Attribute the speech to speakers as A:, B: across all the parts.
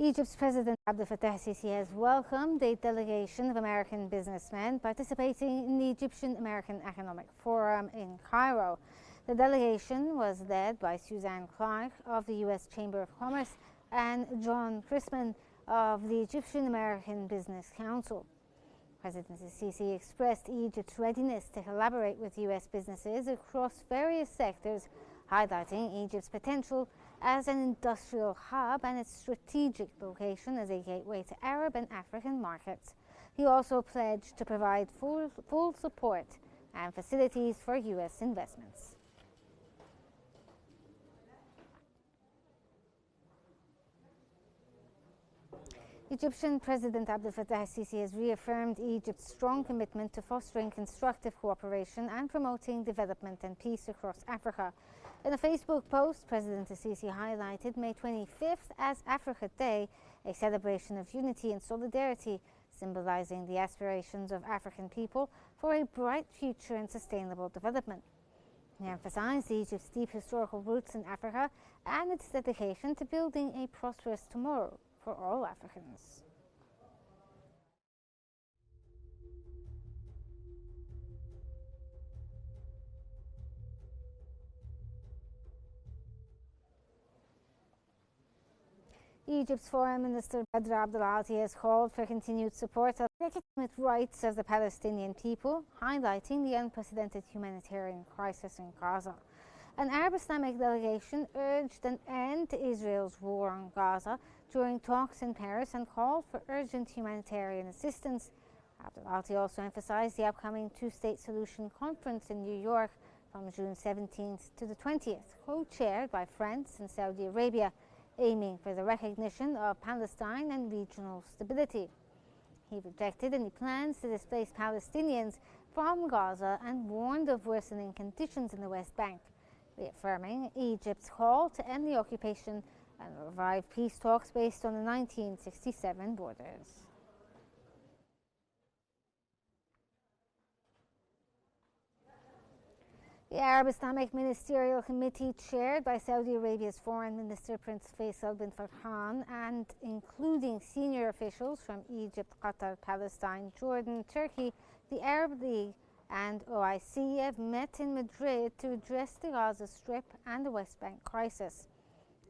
A: Egypt's President Abdel Fattah el-Sisi has welcomed a delegation of American businessmen participating in the Egyptian-American Economic Forum in Cairo. The delegation was led by Suzanne Clark of the U.S. Chamber of Commerce and John Chrisman of the Egyptian-American Business Council. President el-Sisi expressed Egypt's readiness to collaborate with U.S. businesses across various sectors, highlighting Egypt's potential as an industrial hub and its strategic location as a gateway to Arab and African markets. He also pledged to provide full support and facilities for U.S. investments. Egyptian President Abdel Fattah el-Sisi has reaffirmed Egypt's strong commitment to fostering constructive cooperation and promoting development and peace across Africa. In a Facebook post, President el-Sisi highlighted May 25th as Africa Day, a celebration of unity and solidarity, symbolizing the aspirations of African people for a bright future and sustainable development. He emphasized Egypt's deep historical roots in Africa and its dedication to building a prosperous tomorrow for all Africans. Egypt's Foreign Minister Badr Abdulati has called for continued support of the legitimate rights of the Palestinian people, highlighting the unprecedented humanitarian crisis in Gaza. An Arab Islamic delegation urged an end to Israel's war on Gaza during talks in Paris and called for urgent humanitarian assistance. Abdulati also emphasized the upcoming two-state solution conference in New York from June 17th to the 20th, co-chaired by France and Saudi Arabia, aiming for the recognition of Palestine and regional stability. He rejected any plans to displace Palestinians from Gaza and warned of worsening conditions in the West Bank, reaffirming Egypt's call to end the occupation and revive peace talks based on the 1967 borders. The Arab Islamic Ministerial Committee, chaired by Saudi Arabia's Foreign Minister Prince Faisal bin Farhan and including senior officials from Egypt, Qatar, Palestine, Jordan, Turkey, the Arab League and OIC have met in Madrid to address the Gaza Strip and the West Bank crisis.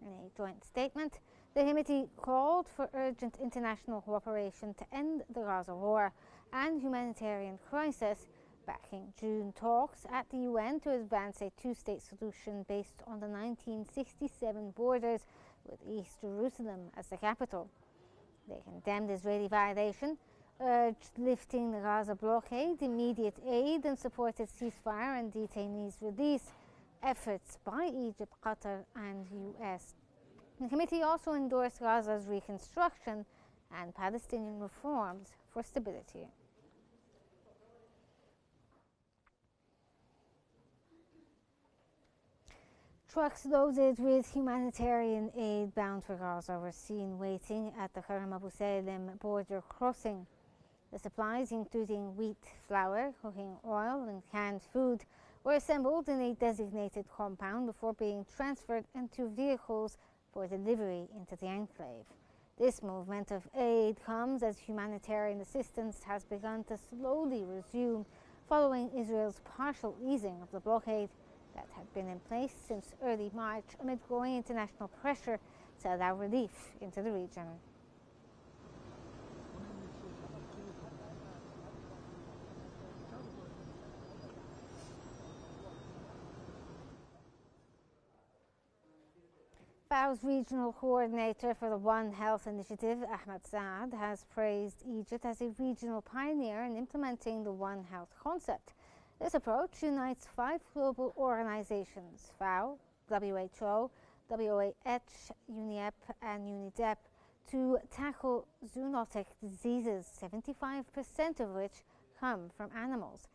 A: In a joint statement, the committee called for urgent international cooperation to end the Gaza war and humanitarian crisis, backing June talks at the UN to advance a two-state solution based on the 1967 borders with East Jerusalem as the capital. They condemned Israeli violation, urged lifting the Gaza blockade, immediate aid and supported ceasefire and detainees release efforts by Egypt, Qatar and US. The committee also endorsed Gaza's reconstruction and Palestinian reforms for stability. Trucks loaded with humanitarian aid bound for Gaza were seen waiting at the Karam Abu Salem border crossing. The supplies, including wheat, flour, cooking oil and canned food, were assembled in a designated compound before being transferred into vehicles for delivery into the enclave. This movement of aid comes as humanitarian assistance has begun to slowly resume following Israel's partial easing of the blockade that had been in place since early March amid growing international pressure to allow relief into the region. FAO's regional coordinator for the One Health initiative, Ahmed Saad, has praised Egypt as a regional pioneer in implementing the One Health concept. This approach unites 5 global organizations, FAO, WHO, WOH, UNEP and UNIDEP, to tackle zoonotic diseases, 75% of which come from animals.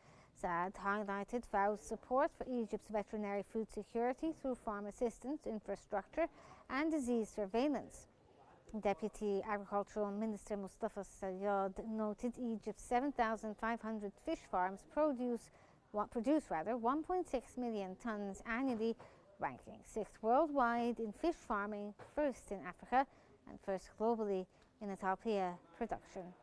A: Saad highlighted FAO's support for Egypt's veterinary food security through farm assistance, infrastructure and disease surveillance. Deputy Agricultural Minister Mustafa Sayyad noted Egypt's 7,500 fish farms produce 1.6 million tons annually, ranking 6th worldwide in fish farming, 1st in Africa, and first globally in a talpiah production.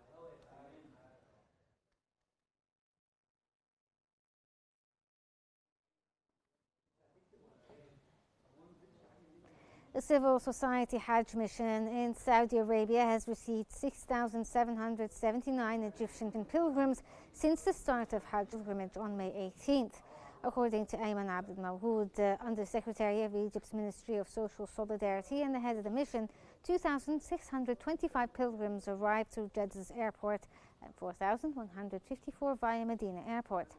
A: The civil society Hajj mission in Saudi Arabia has received 6,779 Egyptian pilgrims since the start of Hajj pilgrimage on May 18th. According to Ayman Abdel Mawhoud, Undersecretary of Egypt's Ministry of Social Solidarity and the head of the mission, 2,625 pilgrims arrived through Jeddah's airport and 4,154 via Medina Airport.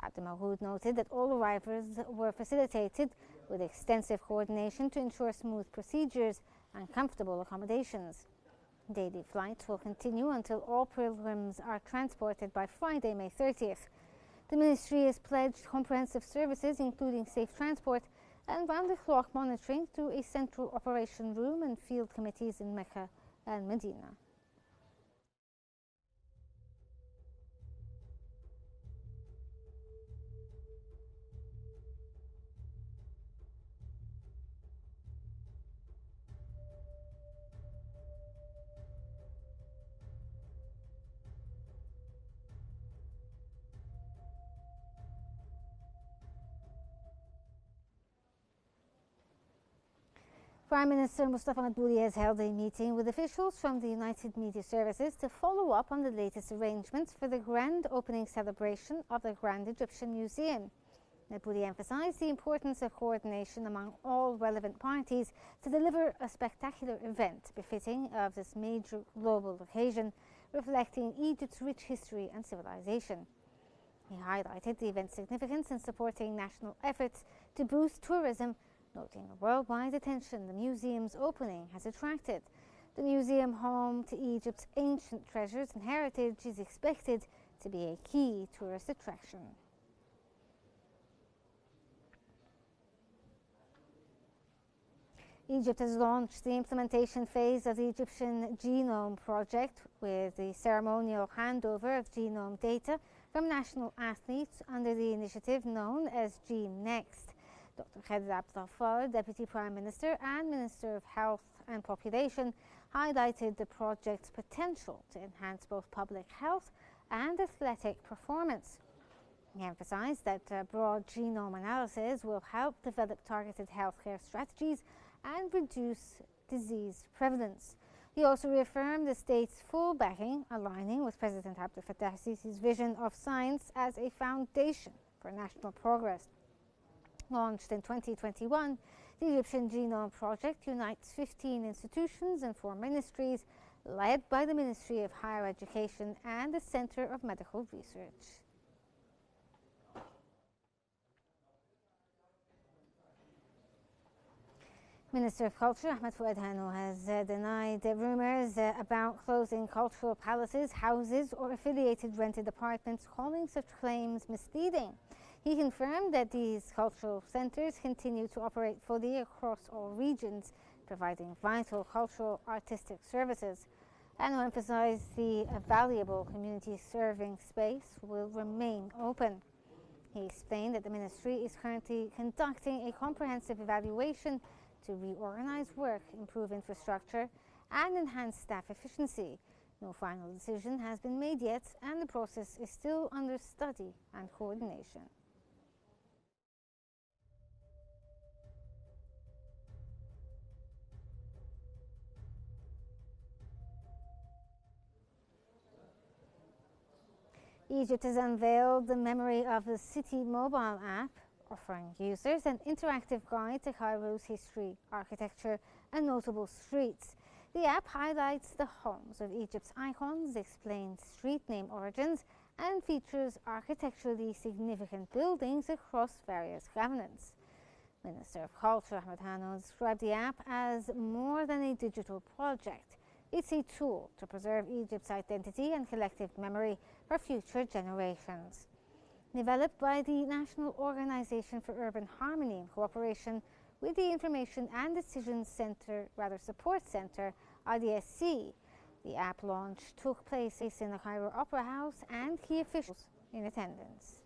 A: Abdel Mawhoud noted that all arrivals were facilitated with extensive coordination to ensure smooth procedures and comfortable accommodations. Daily flights will continue until all pilgrims are transported by Friday, May 30th. The ministry has pledged comprehensive services, including safe transport and round-the-clock monitoring, through a central operation room and field committees in Mecca and Medina. Prime Minister Mustafa Madbouli has held a meeting with officials from the United Media Services to follow up on the latest arrangements for the grand opening celebration of the Grand Egyptian Museum. Madbouli emphasized the importance of coordination among all relevant parties to deliver a spectacular event befitting of this major global occasion, reflecting Egypt's rich history and civilization. He highlighted the event's significance in supporting national efforts to boost tourism, noting the worldwide attention the museum's opening has attracted. The museum, home to Egypt's ancient treasures and heritage, is expected to be a key tourist attraction. Egypt has launched the implementation phase of the Egyptian Genome Project with the ceremonial handover of genome data from national athletes under the initiative known as GeneNext. Dr. Khaled Abdel, Deputy Prime Minister and Minister of Health and Population, highlighted the project's potential to enhance both public health and athletic performance. He emphasized that broad genome analysis will help develop targeted healthcare strategies and reduce disease prevalence. He also reaffirmed the state's full backing, aligning with President Abdel Fattah al-Sisi's vision of science as a foundation for national progress. Launched in 2021, the Egyptian Genome Project unites 15 institutions and 4 ministries, led by the Ministry of Higher Education and the Center of Medical Research. Minister of Culture Ahmed Fouad Hano has denied rumours about closing cultural palaces, houses or affiliated rented apartments, calling such claims misleading. He confirmed that these cultural centres continue to operate fully across all regions, providing vital cultural artistic services. Hano emphasised the valuable community serving space will remain open. He explained that the ministry is currently conducting a comprehensive evaluation to reorganize work, improve infrastructure and enhance staff efficiency. No final decision has been made yet, and the process is still under study and coordination. Egypt has unveiled the Memory of the City mobile app, offering users an interactive guide to Cairo's history, architecture and notable streets. The app highlights the homes of Egypt's icons, explains street name origins and features architecturally significant buildings across various governments. Minister of Culture Ahmed Hano described the app as more than a digital project. It's a tool to preserve Egypt's identity and collective memory for future generations. Developed by the National Organization for Urban Harmony in cooperation with the Information and Decision Support Center, IDSC, the app launch took place in the Cairo Opera House and key officials in attendance.